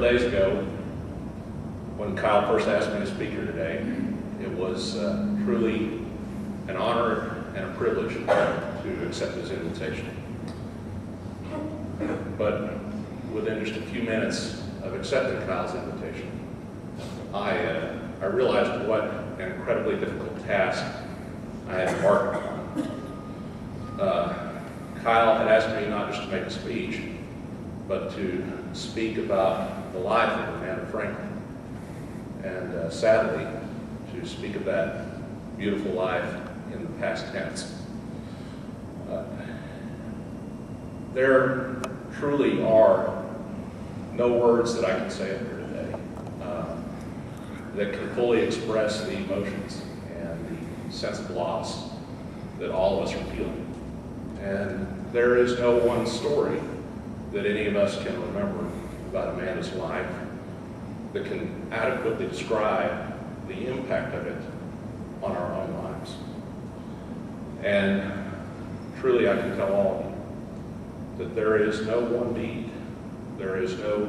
days ago, when Kyle first asked me to speak here today, it was truly an honor and a privilege to accept his invitation. But within just a few minutes of accepting Kyle's invitation, I realized what an incredibly difficult task I had embarked upon. Kyle had asked me not just to make a speech, but to speak about the life of Amanda Franklin, and sadly, to speak of that beautiful life in the past tense. There truly are no words that I can say here today that can fully express the emotions and the sense of loss that all of us are feeling. And there is no one story that any of us can remember about Amanda's life that can adequately describe the impact of it on our own lives. And truly, I can tell all of you that there is no one deed, there is no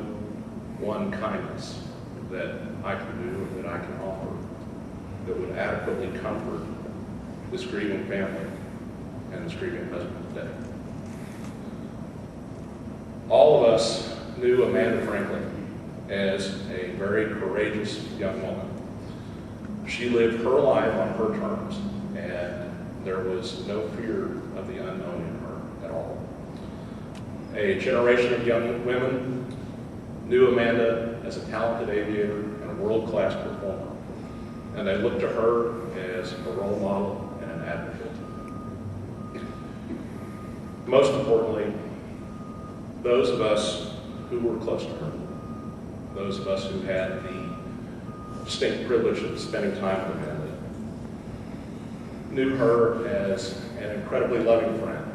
one kindness that I can do or that I can offer that would adequately comfort this grieving family and this grieving husband today. All of us knew Amanda Franklin as a very courageous young woman. She lived her life on her terms, and there was no fear of the unknown in her at all. A generation of young women knew Amanda as a talented aviator and a world-class performer, and they looked to her as a role model and an advocate. Most importantly, those of us who were close to her, those of us who had the distinct privilege of spending time with Amanda, knew her as an incredibly loving friend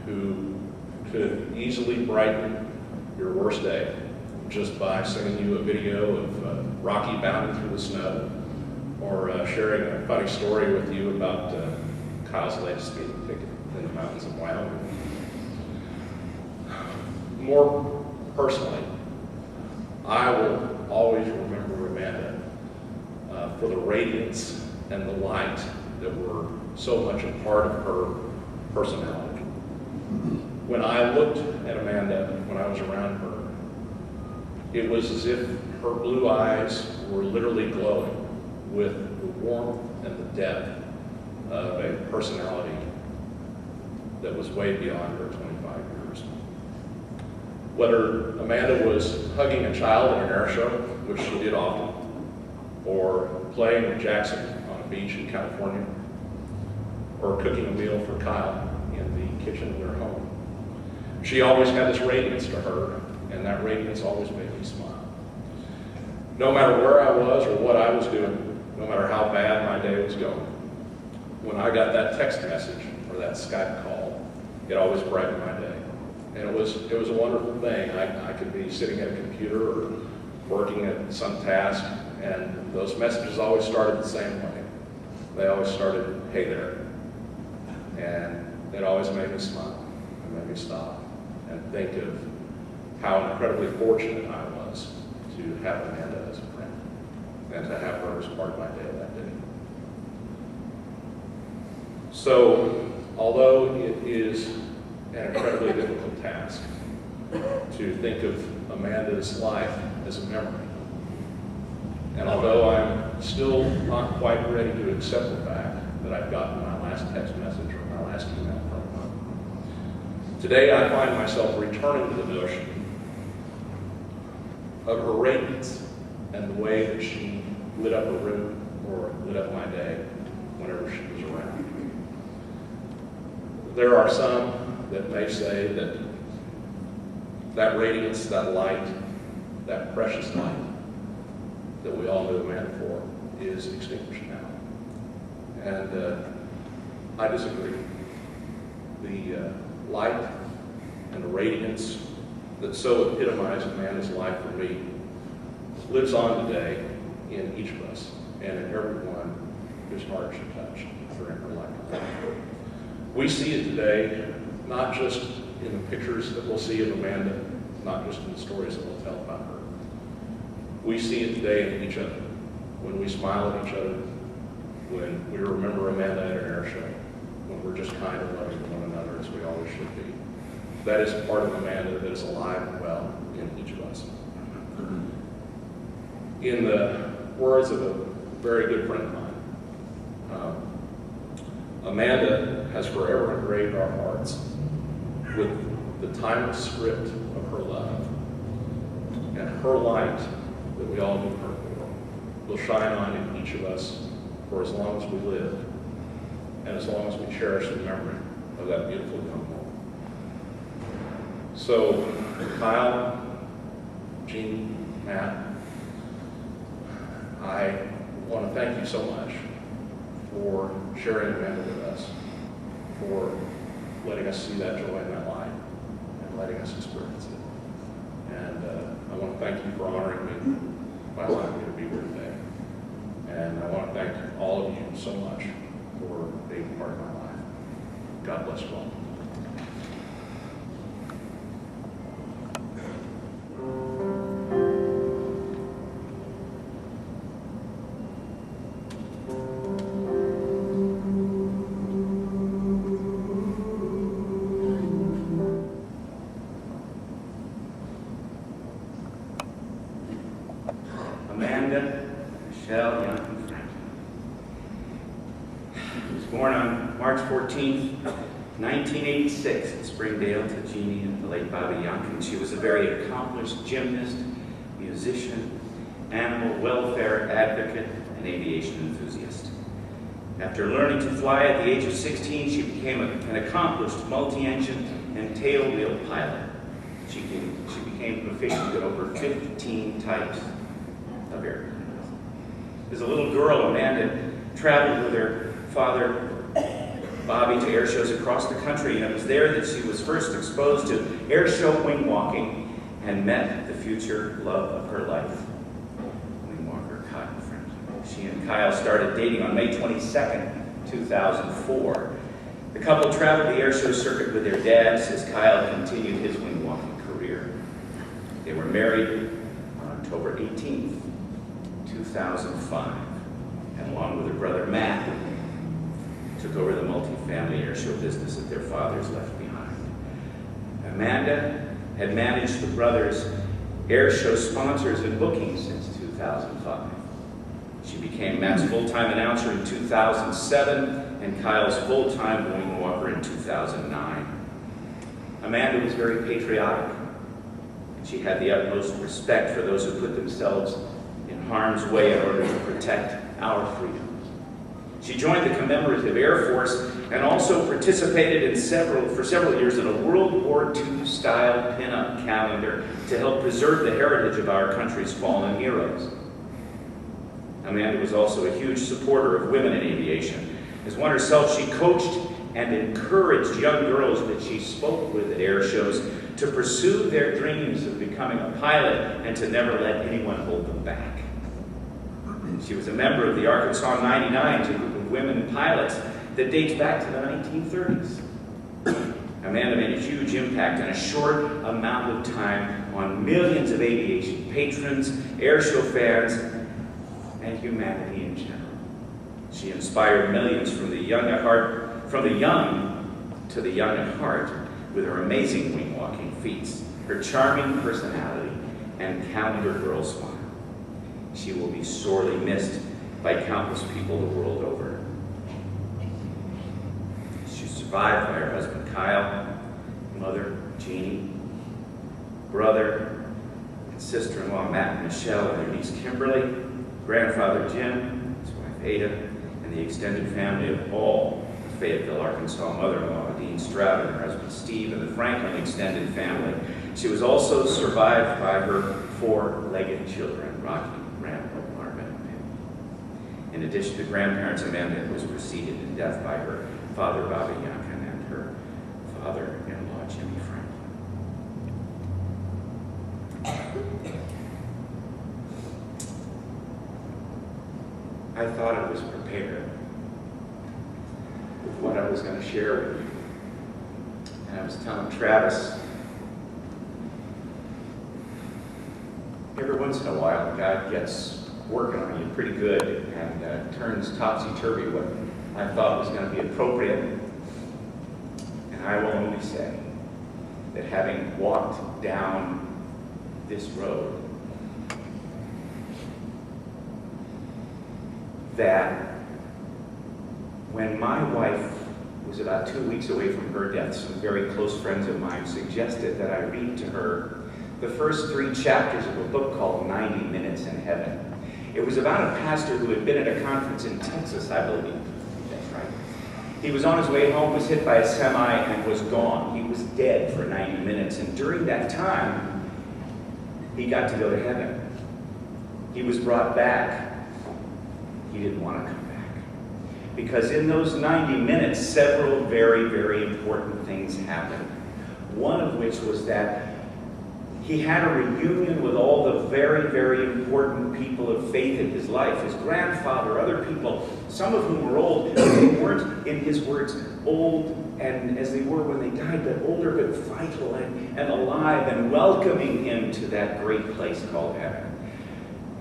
who could easily brighten your worst day just by sending you a video of Rocky bounding through the snow, or sharing a funny story with you about Kyle's latest speeding ticket in the mountains of Wyoming. More personally, I will always remember Amanda for the radiance and the light that were so much a part of her personality. When I looked at Amanda, when I was around her, it was as if her blue eyes were literally glowing with the warmth and the depth of a personality that was way beyond her 25 years. Whether Amanda was hugging a child in an air show, which she did often, or playing with Jackson on a beach in California, or cooking a meal for Kyle in the kitchen of their home, she always had this radiance to her, and that radiance always made me smile. No matter where I was or what I was doing, no matter how bad my day was going, when I got that text message or that Skype call, it always brightened my day. And it was a wonderful thing. I could be sitting at a computer or working at some task, and those messages always started the same way. They always started, "Hey there." And it always made me smile and made me stop and think of how incredibly fortunate I was to have Amanda as a friend and to have her as part of my day that day. So, although it is an incredibly difficult task to think of Amanda's life as a memory, and although I'm still not quite ready to accept the fact that I've gotten my last text message or my last email from her, today I find myself returning to the notion of her radiance and the way that she lit up a room or lit up my day whenever she was around. There are some that may say that that radiance, that light, that precious light that we all knew Amanda for is extinguished now. And I disagree. The light and the radiance that so epitomized Amanda's life for me lives on today in each of us and in everyone whose heart she touched during her lifetime. We see it today, not just in the pictures that we'll see of Amanda, not just in the stories that we'll tell about her, We see it today in each other, when we smile at each other, when we remember Amanda at an air show, when we're just kind and loving to one another as we always should be. That is a part of Amanda that is alive and well in each of us. In the words of a very good friend of mine, Amanda has forever engraved our hearts with the timeless script of her love, and her light that we all knew her for will shine on in each of us for as long as we live, and as long as we cherish the memory of that beautiful young woman. So, Kyle, Jeannie, Matt, I want to thank you so much for sharing Amanda with us, for letting us see that joy in that light, and letting us experience it. And I want to thank you for honoring me by allowing me to be here today. And I want to thank all of you so much for being part of my life. God bless you all. Amanda Michelle Young Franklin was born on March 14th, 1986 in Springdale to Jeannie and the late Bobby Young. She was a very accomplished gymnast, musician, animal welfare advocate, and aviation enthusiast. After learning to fly at the age of 16, she became an accomplished multi-engine and tail-wheel pilot. She became proficient in over 15 types of airplanes. As a little girl, Amanda traveled with her father, Bobby, to air shows across the country, and it was there that she was first exposed to air show wing walking and met the future love of her life, wing walker Kyle Franklin. She and Kyle started dating on May 22nd, 2004. The couple traveled the air show circuit with their dads as Kyle continued his wing walking career. They were married on October 18th, 2005, and along with her brother Matt, took over the multi-family air show business that their fathers left behind. Amanda had managed the brothers' air show sponsors and bookings since 2005. She became Matt's full-time announcer in 2007 and Kyle's full-time wing walker in 2009. Amanda was very patriotic, and she had the utmost respect for those who put themselves in harm's way in order to protect our freedom. She joined the Commemorative Air Force and also participated for several years in a World War II-style pin-up calendar to help preserve the heritage of our country's fallen heroes. Amanda was also a huge supporter of women in aviation. As one herself, she coached and encouraged young girls that she spoke with at air shows to pursue their dreams of becoming a pilot and to never let anyone hold them back. She was a member of the Arkansas 99 group of women pilots that dates back to the 1930s. Amanda made a huge impact in a short amount of time on millions of aviation patrons, airshow fans, and humanity in general. She inspired millions from the young to the young at heart with her amazing wing walking feats, her charming personality, and calendar girl smile. She will be sorely missed by countless people the world over. She's survived by her husband Kyle, mother Jeannie, brother and sister-in-law Matt and Michelle, and their niece Kimberly, grandfather Jim, his wife Ada, and the extended family of all the Fayetteville, Arkansas mother-in-law Dean Stroud and her husband Steve, and the Franklin extended family. She was also survived by her four-legged children, Rocky, Randall, Marvin, and Penny. In addition to grandparents, Amanda was preceded in death by her father, Bobby Yankin, and her father-in-law, Jimmy Franklin. I thought I was prepared with what I was going to share with you. And I was telling Travis, every once in a while, God gets working on you pretty good and turns topsy-turvy what I thought was going to be appropriate. And I will only say that having walked down this road, that when my wife was about 2 weeks away from her death, some very close friends of mine suggested that I read to her the first 3 chapters of a book called 90 Minutes in Heaven. It was about a pastor who had been at a conference in Texas, I believe. That's right. He was on his way home, was hit by a semi, and was gone. He was dead for 90 minutes. And during that time, he got to go to heaven. He was brought back. He didn't want to come back. Because in those 90 minutes, several very, very important things happened. One of which was that he had a reunion with all the very, very important people of faith in his life. His grandfather, other people, some of whom were old. They weren't, in his words, old and as they were when they died, but older but vital and alive and welcoming him to that great place called heaven.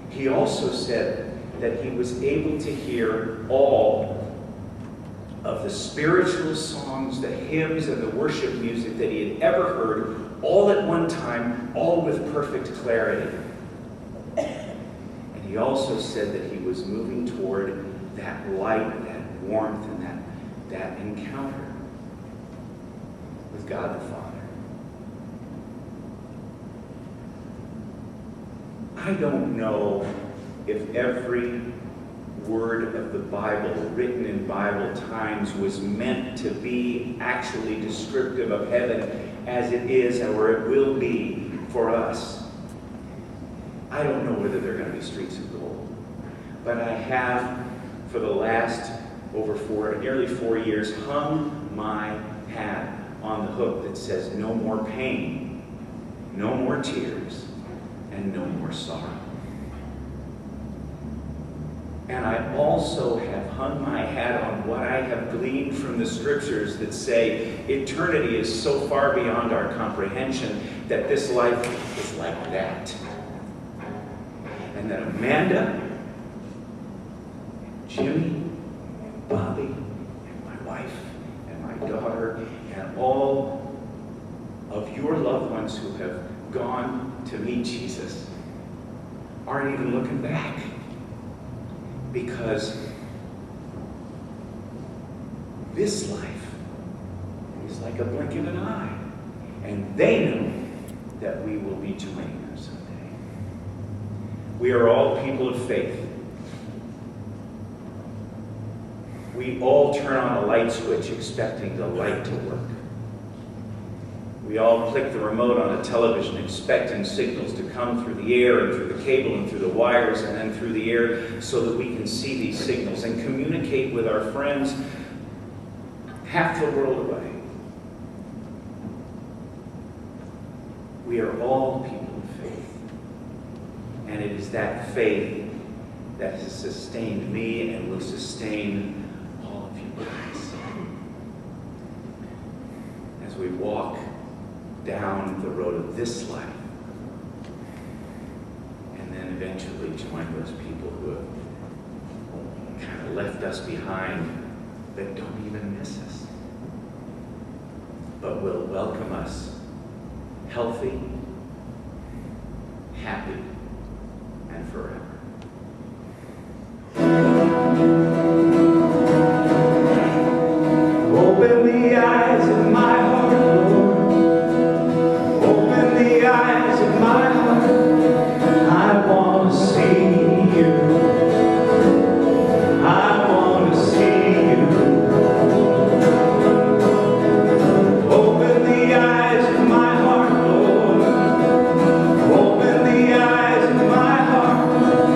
He also said that he was able to hear all of the spiritual songs, the hymns, and the worship music that he had ever heard, all at one time, all with perfect clarity. And he also said that he was moving toward that light, that warmth, and that encounter with God the Father. I don't know if every word of the Bible written in Bible times was meant to be actually descriptive of heaven as it is or it will be for us. I don't know whether they're going to be streets of gold, but I have for the last nearly 4 years hung my hat on the hook that says no more pain, no more tears, and no more sorrow. And I also have hung my hat on what I have gleaned from the scriptures that say eternity is so far beyond our comprehension that this life is like that. And that Amanda, Jimmy, and Bobby, and my wife, and my daughter, and all of your loved ones who have gone to meet Jesus aren't even looking back. Because this life is like a blink of an eye. And they know that we will be joining them someday. We are all people of faith. We all turn on a light switch expecting the light to work. We all click the remote on a television expecting signals to come through the air and through the cable and through the wires and then through the air so that we can see these signals and communicate with our friends half the world away. We are all people of faith. And it is that faith that has sustained me and will sustain all of you guys. As we walk down the road of this life, and then eventually join those people who have kind of left us behind that don't even miss us, but will welcome us healthy, happy, and forever. Open the eyes of my heart, Lord. Open the eyes of my heart. I want to see you. I want to see you. Open the eyes of my heart, Lord. Open the eyes of my heart.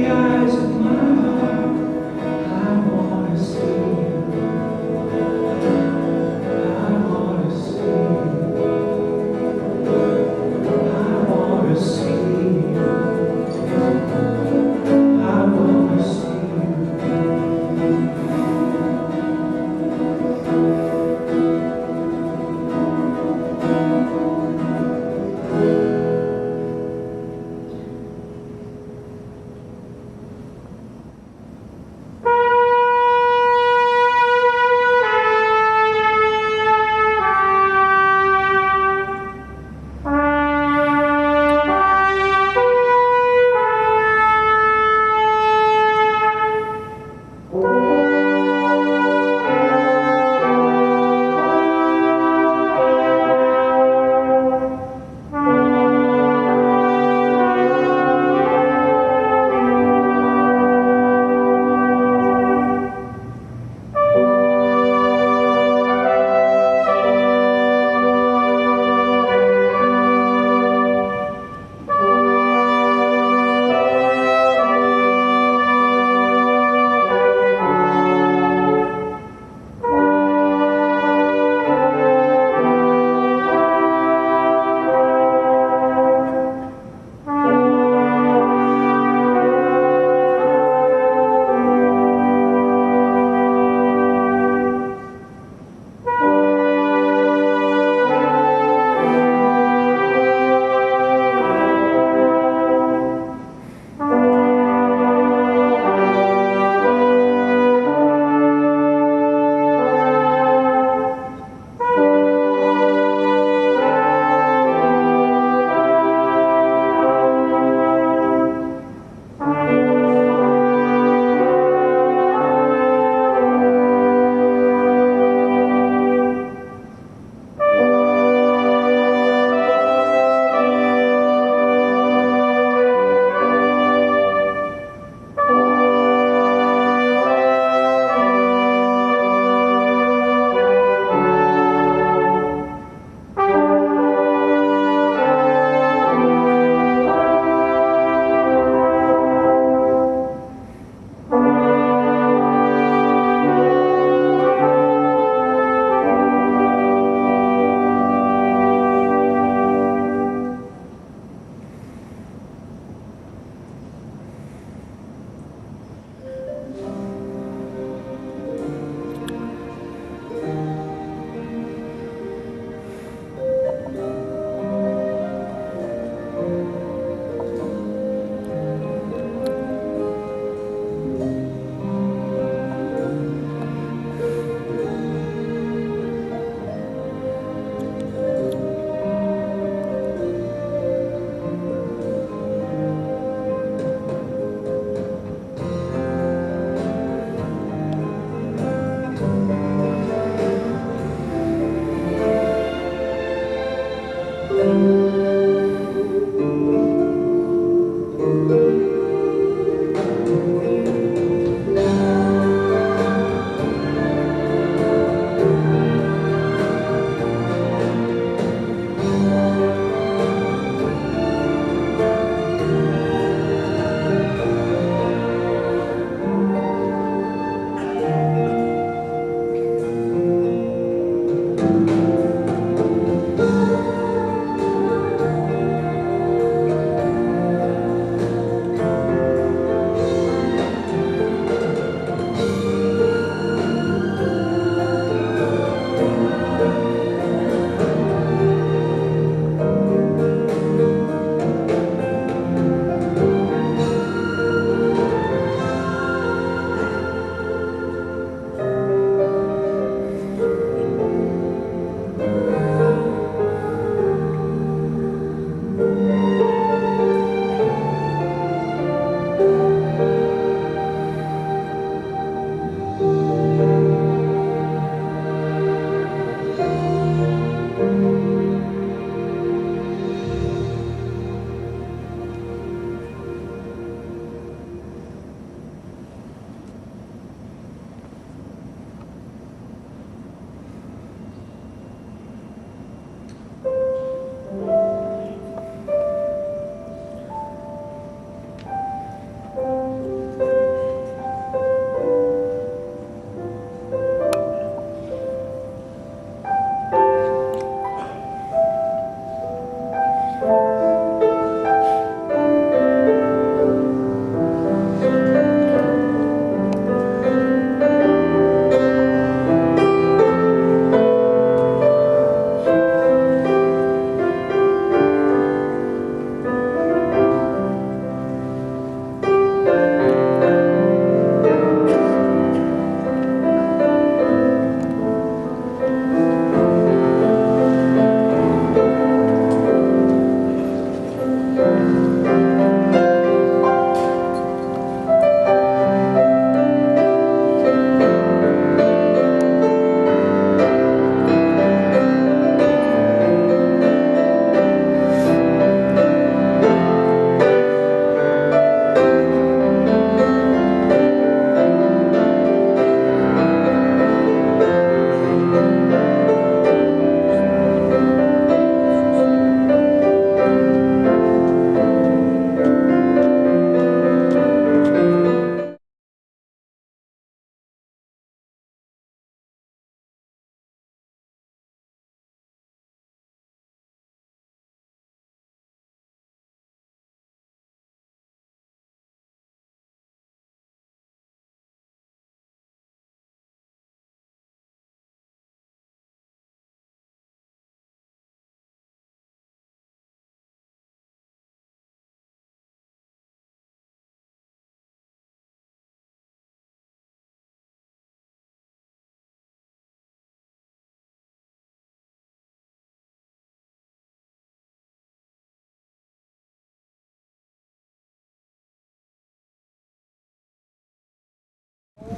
the eyes of my heart, I wanna see you. I wanna see you. I wanna see you. I wanna see you.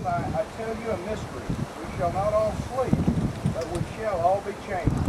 Behold, I tell you a mystery. We shall not all sleep, but we shall all be changed.